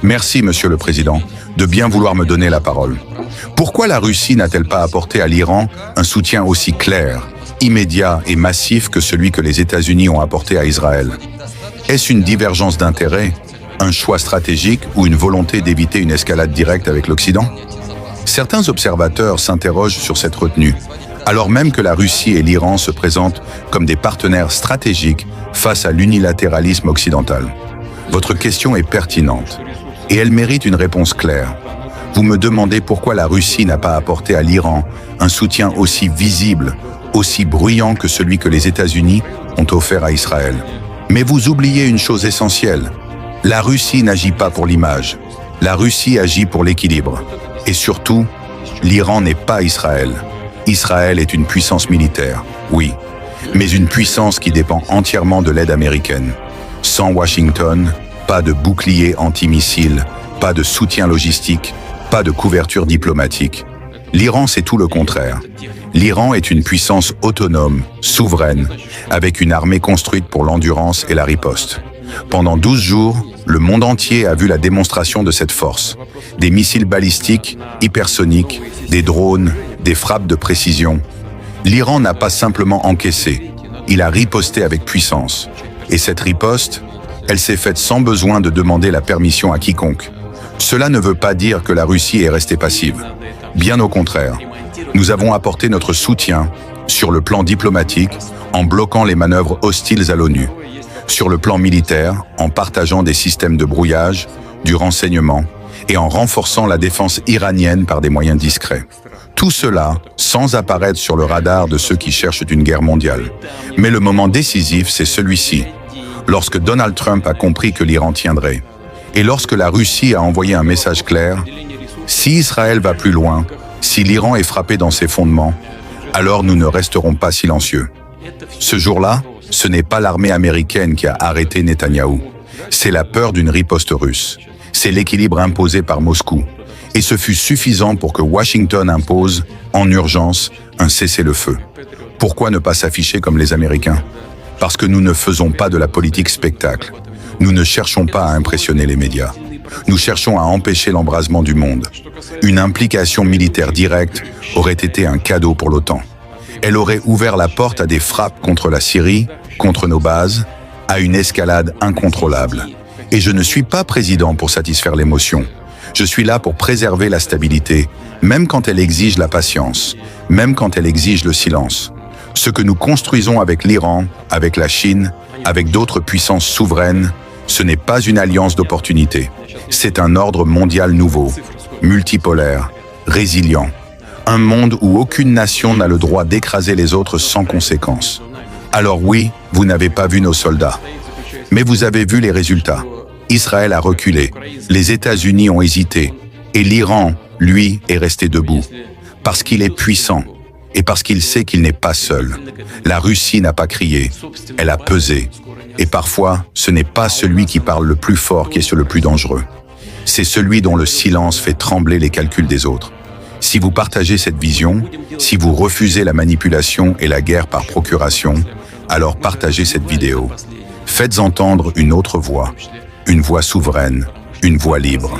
Merci, Monsieur le Président, de bien vouloir me donner la parole. Pourquoi la Russie n'a-t-elle pas apporté à l'Iran un soutien aussi clair, immédiat et massif que celui que les États-Unis ont apporté à Israël? Est-ce une divergence d'intérêts, un choix stratégique ou une volonté d'éviter une escalade directe avec l'Occident? Certains observateurs s'interrogent sur cette retenue, alors même que la Russie et l'Iran se présentent comme des partenaires stratégiques face à l'unilatéralisme occidental. Votre question est pertinente et elle mérite une réponse claire. Vous me demandez pourquoi la Russie n'a pas apporté à l'Iran un soutien aussi visible, aussi bruyant que celui que les États-Unis ont offert à Israël. Mais vous oubliez une chose essentielle. La Russie n'agit pas pour l'image. La Russie agit pour l'équilibre. Et surtout, l'Iran n'est pas Israël. Israël est une puissance militaire, oui, mais une puissance qui dépend entièrement de l'aide américaine. Sans Washington, pas de bouclier antimissile, pas de soutien logistique, pas de couverture diplomatique. L'Iran, c'est tout le contraire. L'Iran est une puissance autonome, souveraine, avec une armée construite pour l'endurance et la riposte. Pendant 12 jours, le monde entier a vu la démonstration de cette force. Des missiles balistiques, hypersoniques, des drones, des frappes de précision. L'Iran n'a pas simplement encaissé, il a riposté avec puissance. Et cette riposte, elle s'est faite sans besoin de demander la permission à quiconque. Cela ne veut pas dire que la Russie est restée passive. Bien au contraire, nous avons apporté notre soutien sur le plan diplomatique en bloquant les manœuvres hostiles à l'ONU, sur le plan militaire en partageant des systèmes de brouillage, du renseignement et en renforçant la défense iranienne par des moyens discrets. Tout cela sans apparaître sur le radar de ceux qui cherchent une guerre mondiale. Mais le moment décisif, c'est celui-ci. Lorsque Donald Trump a compris que l'Iran tiendrait, et lorsque la Russie a envoyé un message clair, si Israël va plus loin, si l'Iran est frappé dans ses fondements, alors nous ne resterons pas silencieux. Ce jour-là, ce n'est pas l'armée américaine qui a arrêté Netanyahou, c'est la peur d'une riposte russe, c'est l'équilibre imposé par Moscou, et ce fut suffisant pour que Washington impose, en urgence, un cessez-le-feu. Pourquoi ne pas s'afficher comme les Américains ? Parce que nous ne faisons pas de la politique spectacle. Nous ne cherchons pas à impressionner les médias. Nous cherchons à empêcher l'embrasement du monde. Une implication militaire directe aurait été un cadeau pour l'OTAN. Elle aurait ouvert la porte à des frappes contre la Syrie, contre nos bases, à une escalade incontrôlable. Et je ne suis pas président pour satisfaire l'émotion. Je suis là pour préserver la stabilité, même quand elle exige la patience, même quand elle exige le silence. Ce que nous construisons avec l'Iran, avec la Chine, avec d'autres puissances souveraines, ce n'est pas une alliance d'opportunités. C'est un ordre mondial nouveau, multipolaire, résilient. Un monde où aucune nation n'a le droit d'écraser les autres sans conséquence. Alors oui, vous n'avez pas vu nos soldats. Mais vous avez vu les résultats. Israël a reculé, les États-Unis ont hésité, et l'Iran, lui, est resté debout. Parce qu'il est puissant. Et parce qu'il sait qu'il n'est pas seul. La Russie n'a pas crié, elle a pesé. Et parfois, ce n'est pas celui qui parle le plus fort qui est le plus dangereux. C'est celui dont le silence fait trembler les calculs des autres. Si vous partagez cette vision, si vous refusez la manipulation et la guerre par procuration, alors partagez cette vidéo. Faites entendre une autre voix, une voix souveraine, une voix libre.